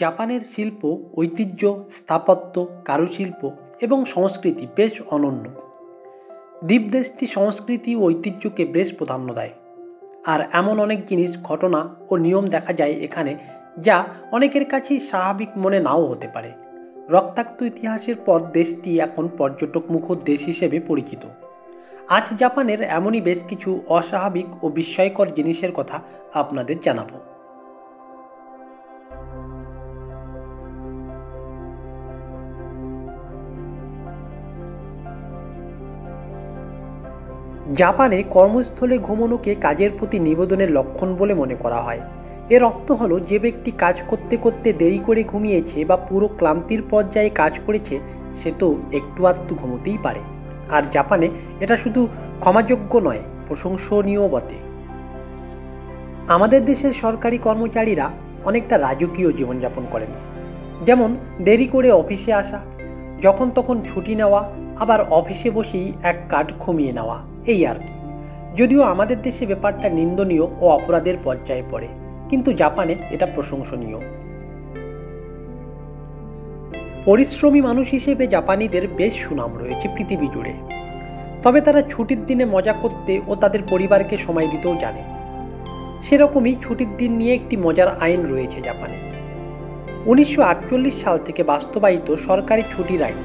জাপানের শিল্প, ঐতিহ্য, স্থাপত্য, কারুশিল্প এবং সংস্কৃতি বেশ অনন্য। দ্বীপদেশটি সংস্কৃতি ও ঐতিহ্যকে বেশ প্রাধান্য দেয়। আর এমন অনেক জিনিস, ঘটনা ও নিয়ম দেখা যায় এখানে, যা অনেকের কাছেই স্বাভাবিক মনে নাও হতে পারে। রক্তাক্ত ইতিহাসের পর দেশটি এখন পর্যটকমুখর দেশ হিসেবে পরিচিত। আজ জাপানের এমনই বেশ কিছু অস্বাভাবিক ও বিস্ময়কর জিনিসের কথা আপনাদের জানাবো। জাপানে কর্মস্থলে ঘুমানোকে কাজের প্রতি নিবেদনের লক্ষণ বলে মনে করা হয়। এর অর্থ হলো, যে ব্যক্তি কাজ করতে করতে দেরি করে ঘুমিয়েছে বা পুরো ক্লান্তির পর্যায়ে কাজ করেছে, সে তো একটু আধটু ঘুমোতেই পারে। আর জাপানে এটা শুধু ক্ষমাযোগ্য নয়, প্রশংসনীয় বটে। আমাদের দেশের সরকারি কর্মচারীরা অনেকটা রাজকীয় জীবনযাপন করেন। যেমন দেরি করে অফিসে আসা, যখন তখন ছুটি নেওয়া, আবার অফিসে বসেই এক কাঠ ঘুমিয়ে নেওয়া, এই আর কি। যদিও আমাদের দেশে ব্যাপারটা নিন্দনীয় ও অপরাধের পর্যায়ে পড়ে, কিন্তু জাপানে এটা প্রশংসনীয়। পরিশ্রমী মানুষ হিসেবে জাপানিদের বেশ সুনাম রয়েছে পৃথিবী জুড়ে। তবে তারা ছুটির দিনে মজা করতে ও তাদের পরিবারকে সময় দিতেও জানে। সেরকমই ছুটির দিন নিয়ে একটি মজার আইন রয়েছে জাপানে। 1948 সাল থেকে বাস্তবায়িত সরকারি ছুটির আইন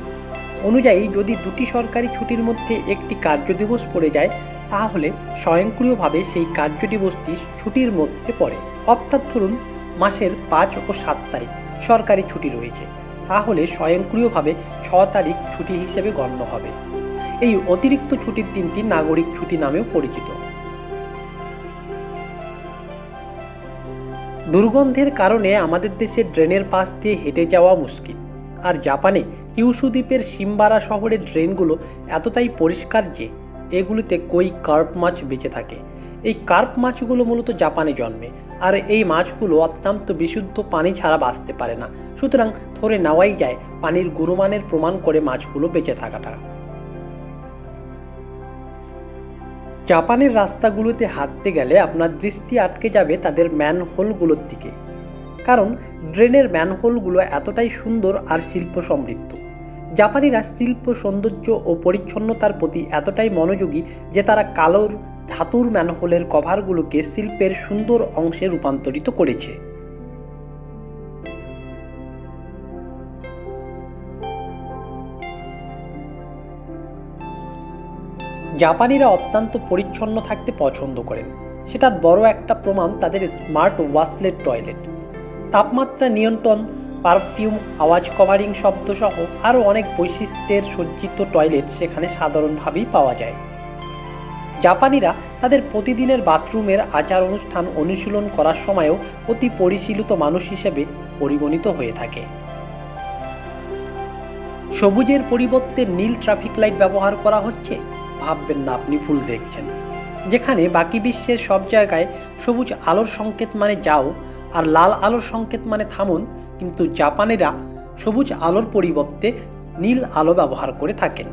অনুযায়ী, যদি দুটি সরকারি ছুটির মধ্যে একটি কার্যদিবস পড়ে যায়, তাহলে স্বয়ংক্রিয়ভাবে সেই কার্যদিবসটি ছুটির মধ্যে পড়ে। অর্থাৎ ধরুন মাসের 5 ও 7 তারিখ সরকারি ছুটি রয়েছে, তাহলে স্বয়ংক্রিয়ভাবে 6 তারিখ ছুটি হিসেবে গণ্য হবে। এই অতিরিক্ত ছুটির দিনটি নাগরিক ছুটি নামেও পরিচিত। দুর্গন্ধের কারণে আমাদের দেশে ড্রেনের পাশ দিয়ে হেঁটে যাওয়া মুশকিল। আর জাপানে কিউশু দ্বীপের শিমবারা শহরের ড্রেনগুলো এতটাই পরিষ্কার যে এগুলিতে কই কার্প মাছ বেঁচে থাকে। এই কার্প মাছগুলো মূলত জাপানে জন্মে, আর এই মাছগুলো অত্যন্ত বিশুদ্ধ পানি ছাড়া বাঁচতে পারে না। সুতরাং ধরে নেওয়াই যায় পানির গুণমানের প্রমাণ করে মাছগুলো বেঁচে থাকাটা। জাপানের রাস্তাগুলোতে হাঁটতে গেলে আপনার দৃষ্টি আটকে যাবে তাদের ম্যানহোলগুলোর দিকে, কারণ ড্রেনের ম্যানহোলগুলো এতটাই সুন্দর আর শিল্প সমৃদ্ধ। জাপানিরা শিল্প সৌন্দর্য ও পরিচ্ছন্নতার প্রতি এতটাই মনোযোগী যে তারা কালোর ধাতুর ম্যানহোলের কভারগুলোকে শিল্পের সুন্দর অংশে রূপান্তরিত করেছে। জাপানিরা অত্যন্ত পরিচ্ছন্ন থাকতে পছন্দ করেন। সেটার বড় একটা প্রমাণ তাদের স্মার্ট ওয়াশলেট টয়লেট। তাপমাত্রা নিয়ন্ত্রণ, পারফিউম, আওয়াজ কভারিং শব্দসহ আরও অনেক বৈশিষ্ট্যের সজ্জিত টয়লেট সেখানে সাধারণভাবেই পাওয়া যায়। জাপানিরা তাদের প্রতিদিনের বাথরুমের আচার অনুষ্ঠান অনুশীলন করার সময়ও অতি পরিশীলিত মানুষ হিসেবে পরিগণিত হয়ে থাকে। সবুজের পরিবর্তে নীল ট্রাফিক লাইট ব্যবহার করা হচ্ছে, ভাববেন না আপনি ভুল দেখছেন। যেখানে বাকি বিশ্বের সব জায়গায় সবুজ আলোর সংকেত মানে যাও, আর লাল আলোর সংকেত মানে থামুন, কিন্তু জাপানিরা সবুজ আলোর পরিবর্তে নীল আলো ব্যবহার করে থাকেন।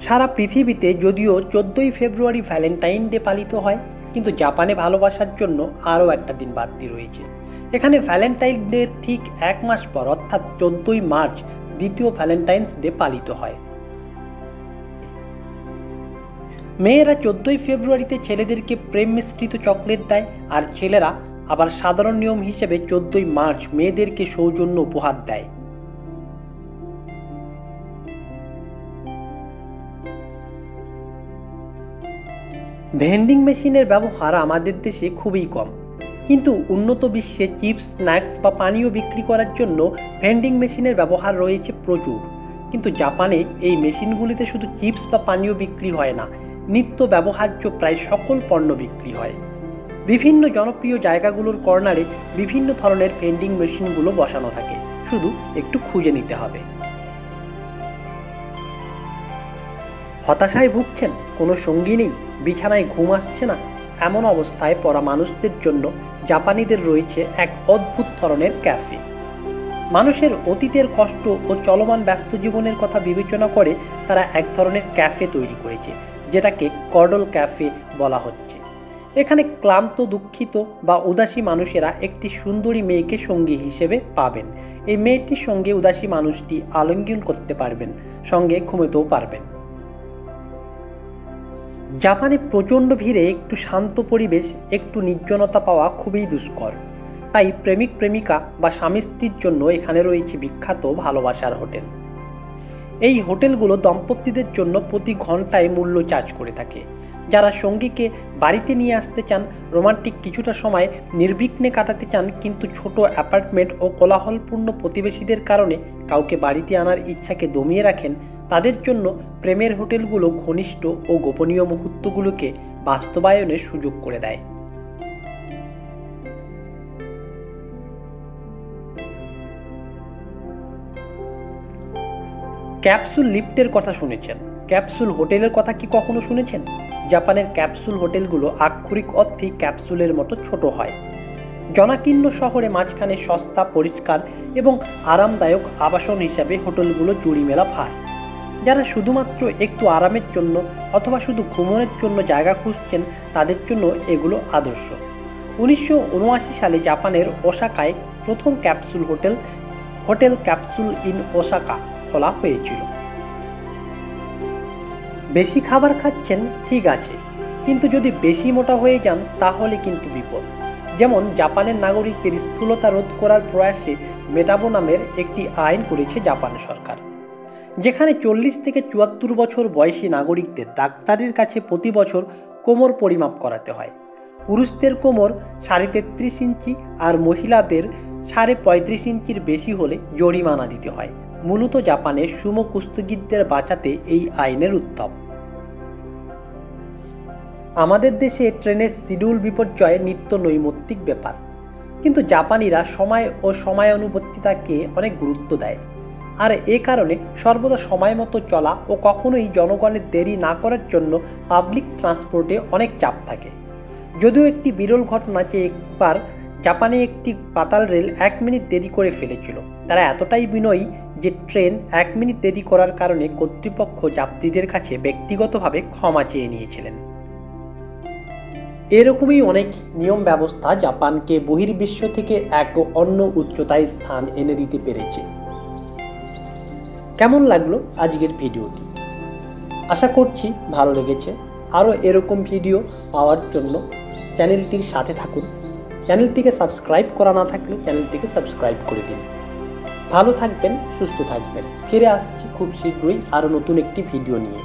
সারা পৃথিবীতে যদিও 14ই ফেব্রুয়ারি ভ্যালেন্টাইন ডে পালিত হয়, কিন্তু জাপানে ভালোবাসার জন্য আরও একটা দিন বাড়তি রয়েছে। এখানে ভ্যালেন্টাইন ডে ঠিক 1 মাস পর, অর্থাৎ 14ই মার্চ দ্বিতীয় ভ্যালেন্টাইন্স ডে পালিত হয়। মেয়েরা 14ই ফেব্রুয়ারিতে ছেলেদেরকে প্রেম মিশ্রিত চকলেট দেয়, আর ছেলেরা আবার সাধারণ নিয়ম হিসেবে 14ই মার্চ মেয়েদেরকে সৌজন্য উপহার দেয়। ভেন্ডিং মেশিনের ব্যবহার আমাদের দেশে খুবই কম, কিন্তু উন্নত বিশ্বে চিপস, স্ন্যাক্স বা পানীয় বিক্রি করার জন্য ভেন্ডিং মেশিনের ব্যবহার রয়েছে প্রচুর। কিন্তু জাপানে এই মেশিনগুলিতে শুধু চিপস বা পানীয় বিক্রি হয় না, নিত্য ব্যবহার্য প্রায় সকল পণ্য বিক্রি হয়। বিভিন্ন জনপ্রিয় জায়গাগুলোর কর্নারে বিভিন্ন ধরনের ভেন্ডিং মেশিনগুলো বসানো থাকে, শুধু একটু খুঁজে নিতে হবে। হতাশায় ভুগছেন, কোনো সঙ্গী নেই, বিছানায় ঘুম আসছে না, এমন অবস্থায় পড়া মানুষদের জন্য জাপানিদের রয়েছে এক অদ্ভুত ধরনের ক্যাফে। মানুষের অতীতের কষ্ট ও চলমান ব্যস্ত জীবনের কথা বিবেচনা করে তারা এক ধরনের ক্যাফে তৈরি করেছে, যেটাকে কর্ডল ক্যাফে বলা হচ্ছে। এখানে ক্লান্ত, দুঃখিত বা উদাসী মানুষেরা একটি সুন্দরী মেয়েকে সঙ্গী হিসেবে পাবেন। এই মেয়েটির সঙ্গে উদাসী মানুষটি আলিঙ্গন করতে পারবেন, সঙ্গে ঘুমোতেও পারবেন। জাপানে প্রচণ্ড ভিড়ে একটু শান্ত পরিবেশ, একটু নির্জনতা পাওয়া খুবই দুষ্কর। তাই প্রেমিক প্রেমিকা বা স্বামী স্ত্রীর জন্য এখানে রয়েছে বিখ্যাত ভালোবাসার হোটেল। এই হোটেলগুলো দম্পতিদের জন্য প্রতি ঘন্টায় মূল্য চার্জ করে থাকে। যারা সঙ্গীকে বাড়িতে নিয়ে আসতে চান, রোমান্টিক কিছুটা সময় নির্বিঘ্নে কাটাতে চান, কিন্তু ছোট অ্যাপার্টমেন্ট ও কোলাহলপূর্ণ প্রতিবেশীদের কারণে কাউকে বাড়িতে আনার ইচ্ছাকে দমিয়ে রাখেন, তাদের জন্য প্রেমের হোটেলগুলো ঘনিষ্ঠ ও গোপনীয় মুহূর্তগুলোকে বাস্তবায়নের সুযোগ করে দেয়। ক্যাপসুল লিফটের কথা শুনেছেন? ক্যাপসুল হোটেলের কথা কি কখনো শুনেছেন? জাপানের ক্যাপসুল হোটেলগুলো আক্ষরিক অর্থেই ক্যাপসুলের মতো ছোট হয়। জনাকীর্ণ শহরে মাঝখানে সস্তা, পরিষ্কার এবং আরামদায়ক আবাসন হিসাবে হোটেলগুলো জুড়ি মেলা ভার। যারা শুধুমাত্র একটু আরামের জন্য অথবা শুধু ভ্রমণের জন্য জায়গা খুঁজছেন, তাদের জন্য এগুলো আদর্শ। 1979 সালে জাপানের ওসাকায় প্রথম capsule hotel capsule in Osaka খোলা হয়েছিল। বেশি খাবার খাচ্ছেন ঠিক আছে, কিন্তু যদি বেশি মোটা হয়ে যান তাহলে কিন্তু বিপদ। যেমন জাপানের নাগরিকদের স্থূলতা রোধ করার প্রয়াসে মেটাবো নামের একটি আইন করেছে জাপান সরকার, যেখানে 40 থেকে 74 বছর বয়সী নাগরিকদের ডাক্তারের কাছে প্রতি বছর কোমর পরিমাপ করাতে হয়। পুরুষদের কোমর 33.5 ইঞ্চি আর মহিলাদের 35.5 ইঞ্চির বেশি হলে জরিমানা দিতে হয়। মূলত জাপানের সুমো কুস্তিগিরদের বাঁচাতে এই আইনের উদ্যোগ। আমাদের দেশে ট্রেনের শিডিউল বিপর্যয় নিত্য নৈমিত্তিক ব্যাপার, কিন্তু জাপানিরা সময় ও সময়ানুবর্তিতাকে অনেক গুরুত্ব দেয়। আর এ কারণে সর্বদা সময় মতো চলা ও কখনোই জনগণের দেরি না করার জন্য পাবলিক ট্রান্সপোর্টে অনেক চাপ থাকে। যদিও একটি বিরল ঘটনা যে একবার জাপানে একটি পাতাল রেল 1 মিনিট দেরি করে ফেলেছিল। তারা এতটাই বিনয়ী যে ট্রেন 1 মিনিট দেরি করার কারণে কর্তৃপক্ষ যাত্রীদের কাছে ব্যক্তিগতভাবে ক্ষমা চেয়ে নিয়েছিলেন। এরকমই অনেক নিয়ম ব্যবস্থা জাপানকে বহির্বিশ্ব থেকে এক অন্য উচ্চতায় স্থান এনে দিতে পেরেছে। কেমন লাগলো আজকের ভিডিওটি? আশা করছি ভালো লেগেছে। আরও এরকম ভিডিও পাওয়ার জন্য চ্যানেলটির সাথে থাকুন। চ্যানেলটিকে সাবস্ক্রাইব করা না থাকলে চ্যানেলটিকে সাবস্ক্রাইব করে দিন। ভালো থাকবেন, সুস্থ থাকবেন। ফিরে আসছি খুব শীঘ্রই আরও নতুন একটি ভিডিও নিয়ে।